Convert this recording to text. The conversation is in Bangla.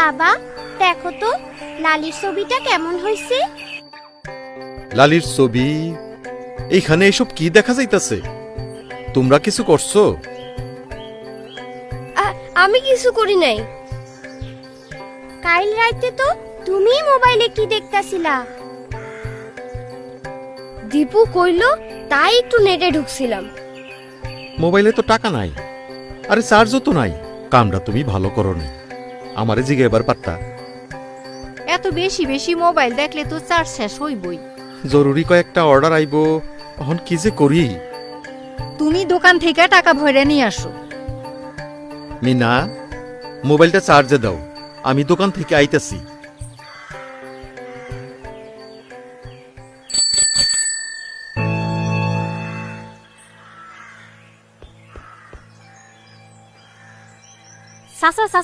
বাবা দেখো তো লালির ছবিটা কেমন হয়েছে। লালির ছবি? এইখানে এসব কি দেখা যাইতাছে? তোমরা কিছু করছো? আমি কিছু করি নাই। কাল রাইতে তো তুমি মোবাইলে কি দেখতাছিলা? দীপু কইলো তাই একটু নেটে ঢুকছিলাম। মোবাইলে তো টাকা নাই, আরে চার্জও তো নাই। কামটা তুমি ভালো করো নি, আমারে জিগে এবার পারতা। এত বেশি বেশি মোবাইল দেখলে তো চার্জ শেষ হইবই। জরুরি কয়েকটা অর্ডার আইবো, এখন কি যে করি। তুমি দোকান থেকে টাকা ভরে নিয়ে আসো। মিনা, মোবাইলটা চার্জে দাও, আমি দোকান থেকে আইতাছি। চাচা চাচা